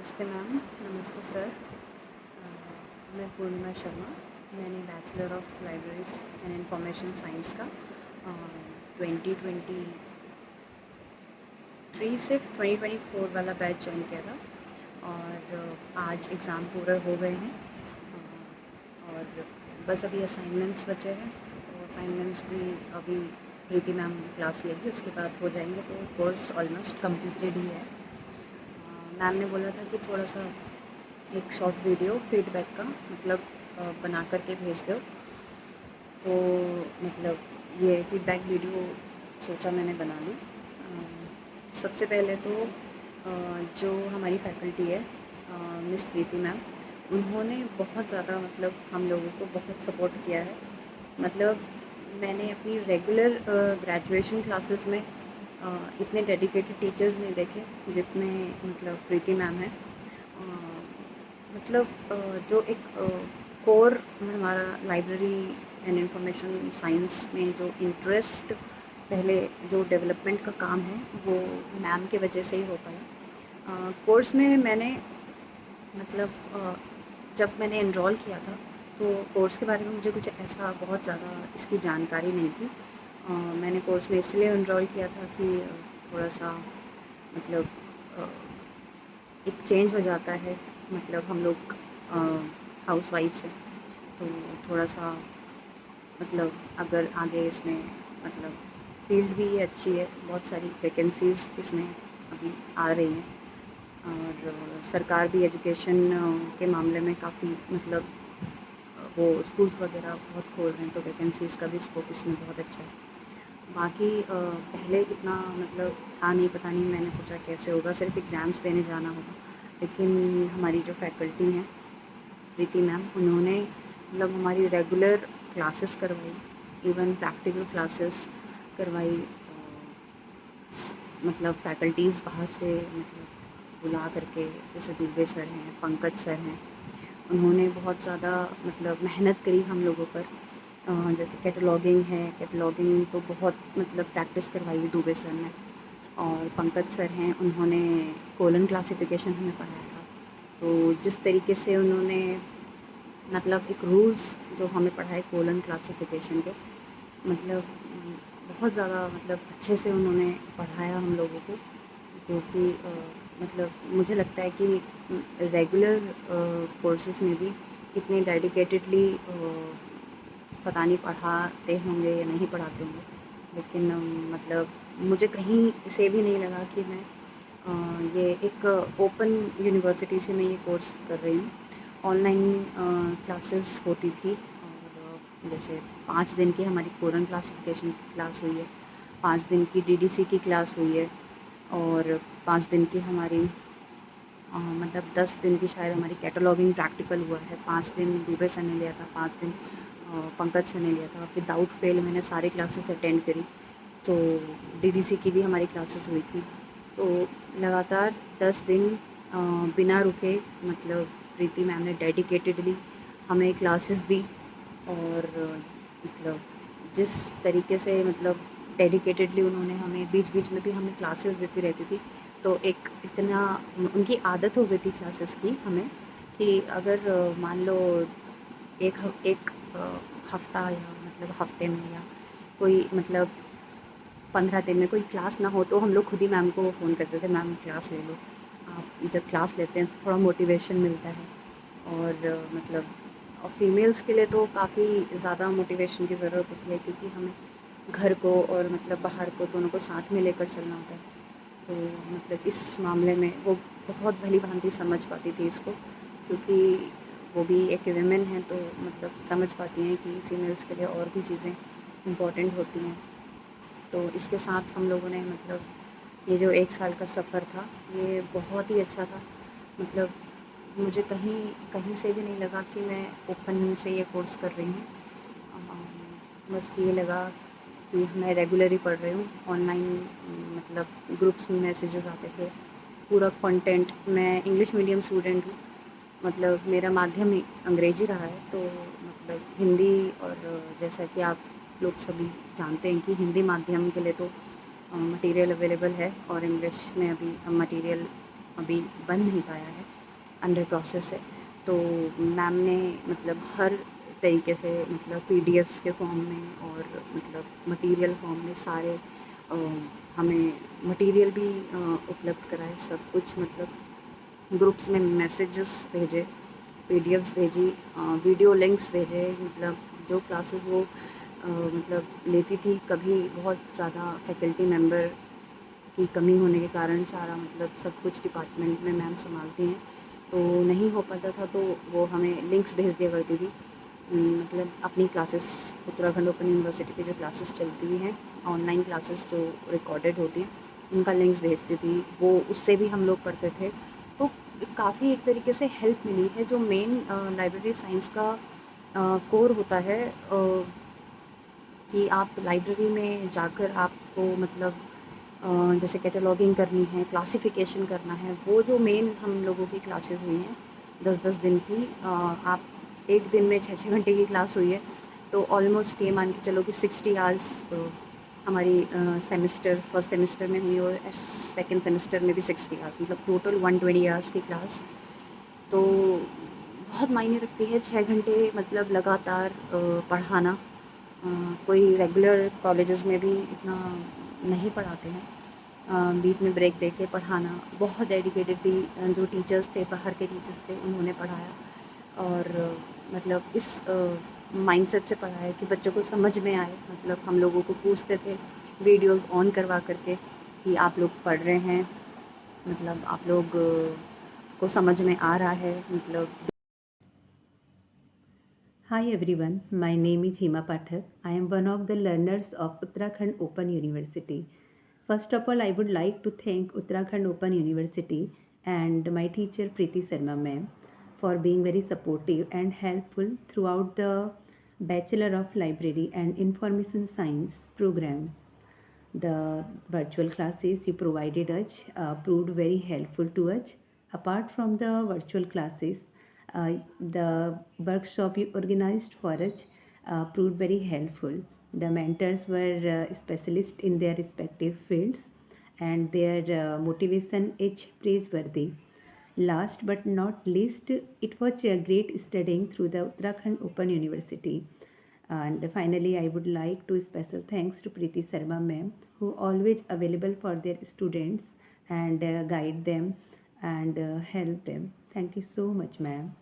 नमस्ते मैम, नमस्ते सर। मैं पूर्णिमा शर्मा। मैंने bachelor of libraries and information science का 2023 से 2024 वाला बैच ज्वाइन किया था और आज एग्ज़ाम पूरे हो गए हैं और बस अभी असाइनमेंट्स बचे हैं। तो असाइनमेंट्स भी अभी प्रीति मैम क्लास लेगी, उसके बाद हो जाएंगे, तो कोर्स ऑलमोस्ट कंप्लीटेड ही है। मैम ने बोला था कि थोड़ा सा एक शॉर्ट वीडियो फीडबैक का मतलब बना करके भेज दो। तो मतलब ये फीडबैक वीडियो सोचा मैंने बना ली। सबसे पहले तो जो हमारी फैकल्टी है मिस प्रीति मैम, उन्होंने बहुत ज़्यादा मतलब हम लोगों को बहुत सपोर्ट किया है। मतलब मैंने अपनी रेगुलर ग्रेजुएशन क्लासेस में इतने डेडिकेटेड टीचर्स नहीं देखे जितने मतलब प्रीति मैम हैं। मतलब जो एक कोर हमारा लाइब्रेरी एंड इंफॉर्मेशन साइंस में जो इंटरेस्ट पहले जो डेवलपमेंट का काम है वो मैम के वजह से ही हो पाया। कोर्स में मैंने मतलब जब मैंने एनरोल किया था तो कोर्स के बारे में मुझे कुछ ऐसा बहुत ज़्यादा इसकी जानकारी नहीं थी। मैंने कोर्स में इसलिए एनरोल किया था कि थोड़ा सा मतलब अ, एक चेंज हो जाता है, मतलब हम लोग हाउस वाइफ्स हैं तो थोड़ा सा मतलब अगर आगे इसमें मतलब फील्ड भी अच्छी है, बहुत सारी वैकेंसीज़ इसमें अभी आ रही हैं और सरकार भी एजुकेशन के मामले में काफ़ी मतलब वो स्कूल्स वगैरह बहुत खोल रहे हैं, तो वैकेंसीज़ का भी स्कोप इसमें बहुत अच्छा है। बाकी पहले इतना मतलब था नहीं, पता नहीं, मैंने सोचा कैसे होगा, सिर्फ एग्ज़ाम्स देने जाना होगा। लेकिन हमारी जो फैकल्टी हैं प्रीति मैम, उन्होंने मतलब हमारी रेगुलर क्लासेस करवाई, इवन प्रैक्टिकल क्लासेस करवाई। मतलब फैकल्टीज़ बाहर से मतलब बुला करके, जैसे दुबे सर हैं, पंकज सर हैं, उन्होंने बहुत ज़्यादा मतलब मेहनत करी हम लोगों पर। जैसे कैटलॉगिंग है, कैटलॉगिंग तो बहुत मतलब प्रैक्टिस करवाई दुबे सर ने, और पंकज सर हैं, उन्होंने कोलन क्लासिफिकेशन हमें पढ़ाया था। तो जिस तरीके से उन्होंने मतलब एक रूल्स जो हमें पढ़ाए कोलन क्लासिफिकेशन के, मतलब बहुत ज़्यादा मतलब अच्छे से उन्होंने पढ़ाया हम लोगों को, जो कि मतलब मुझे लगता है कि रेगुलर कोर्सेज़ में भी इतने डेडिकेटेडली पता नहीं पढ़ाते होंगे या नहीं पढ़ाते होंगे, लेकिन मतलब मुझे कहीं से भी नहीं लगा कि मैं ये एक ओपन यूनिवर्सिटी से मैं ये कोर्स कर रही हूँ। ऑनलाइन क्लासेस होती थी और जैसे 5 दिन की हमारी कोरन क्लासिफिकेशन की क्लास हुई है, 5 दिन की डीडीसी की क्लास हुई है और 5 दिन की हमारी मतलब 10 दिन की शायद हमारी कैटलॉगिंग प्रैक्टिकल हुआ है। 5 दिन दुबे सर ने लिया था, 5 दिन पंकज सर ने लिया था। विदाउट फेल मैंने सारी क्लासेस अटेंड करी, तो डीडीसी की भी हमारी क्लासेस हुई थी। तो लगातार 10 दिन बिना रुके मतलब प्रीति मैम ने डेडिकेटेडली हमें क्लासेस दी और मतलब जिस तरीके से मतलब डेडिकेटेडली उन्होंने हमें बीच बीच में भी हमें क्लासेस देती रहती थी। तो एक इतना उनकी आदत हो गई थी क्लासेस की हमें, कि अगर मान लो एक हफ़्ता या मतलब हफ़्ते में या कोई मतलब 15 दिन में कोई क्लास ना हो, तो हम लोग खुद ही मैम को फ़ोन करते थे, मैम क्लास ले लो। आप जब क्लास लेते हैं तो थोड़ा मोटिवेशन मिलता है और मतलब और फीमेल्स के लिए तो काफ़ी ज़्यादा मोटिवेशन की ज़रूरत होती है, क्योंकि हमें घर को और मतलब बाहर को दोनों को साथ में लेकर चलना होता है। तो मतलब इस मामले में वो बहुत भली-भांति समझ पाती थी इसको, क्योंकि वो भी एक विमेन हैं, तो मतलब समझ पाती हैं कि फ़ीमेल्स के लिए और भी चीज़ें इम्पॉर्टेंट होती हैं। तो इसके साथ हम लोगों ने मतलब ये जो 1 साल का सफ़र था, ये बहुत ही अच्छा था। मतलब मुझे कहीं कहीं से भी नहीं लगा कि मैं ओपन से ये कोर्स कर रही हूँ। बस ये लगा कि मैं रेगुलर ही पढ़ रही हूँ। ऑनलाइन मतलब ग्रुप्स में मैसेजेस आते थे, पूरा कंटेंट, मैं इंग्लिश मीडियम स्टूडेंट हूँ, मतलब मेरा माध्यम ही अंग्रेजी रहा है, तो मतलब हिंदी और जैसा कि आप लोग सभी जानते हैं कि हिंदी माध्यम के लिए तो मटेरियल अवेलेबल है और इंग्लिश में अभी मटेरियल अभी बन नहीं पाया है, अंडर प्रोसेस है। तो मैम ने मतलब हर तरीके से मतलब पीडीएफ्स के फॉर्म में और मतलब मटेरियल फॉर्म में सारे हमें मटेरियल भी उपलब्ध कराए, सब कुछ मतलब ग्रुप्स में मैसेजेस भेजे, पीडीएफ्स भेजी, वीडियो लिंक्स भेजे। मतलब जो क्लासेस वो मतलब लेती थी, कभी बहुत ज़्यादा फैकल्टी मेंबर की कमी होने के कारण सारा मतलब सब कुछ डिपार्टमेंट में मैम संभालती हैं, तो नहीं हो पाता था, तो वो हमें लिंक्स भेज दिया करती थी। मतलब अपनी क्लासेस उत्तराखंड ओपन यूनिवर्सिटी की जो क्लासेस चलती हैं, ऑनलाइन क्लासेस जो रिकॉर्डेड होती हैं, उनका लिंक्स भेजती थी, वो उससे भी हम लोग पढ़ते थे। तो काफ़ी एक तरीके से हेल्प मिली है। जो मेन लाइब्रेरी साइंस का कोर होता है कि आप लाइब्रेरी में जाकर आपको मतलब जैसे कैटलॉगिंग करनी है, क्लासिफ़िकेशन करना है, वो जो मेन हम लोगों की क्लासेस हुई हैं 10-10 दिन की, आप एक दिन में 6-6 घंटे की क्लास हुई है, तो ऑलमोस्ट ये मान के चलो कि 60 आवर्स हमारी सेमेस्टर फर्स्ट सेमेस्टर में हुई और सेकंड सेमेस्टर में भी 60 आवर्स, मतलब टोटल 120 आवर्स की क्लास। तो बहुत मायने रखती है 6 घंटे मतलब लगातार पढ़ाना। कोई रेगुलर कॉलेजेस में भी इतना नहीं पढ़ाते हैं, बीच में ब्रेक दे के पढ़ाना। बहुत डेडिकेटेड भी जो टीचर्स थे, बाहर के टीचर्स थे, उन्होंने पढ़ाया और मतलब इस माइंडसेट से पढ़ाया कि बच्चों को समझ में आए। मतलब हम लोगों को पूछते थे वीडियोस ऑन करवा करके कि आप लोग पढ़ रहे हैं, मतलब आप लोग को समझ में आ रहा है, मतलब। Hi everyone, my name is Hima Pathak. I am one of the learners of Uttarakhand Open University. First of all, I would like to thank Uttarakhand Open University and my teacher Preeti Sharma ma'am for being very supportive and helpful throughout the Bachelor of Library and Information Science program. The virtual classes you provided us proved very helpful to us. Apart from the virtual classes, the workshop you organized for us proved very helpful. The mentors were specialists in their respective fields and their motivation is praiseworthy. Last but not least, it was a great studying through the Uttarakhand Open University. And finally, I would like to special thanks to Preeti Sharma ma'am, who always available for their students and guide them and help them. Thank you so much, ma'am.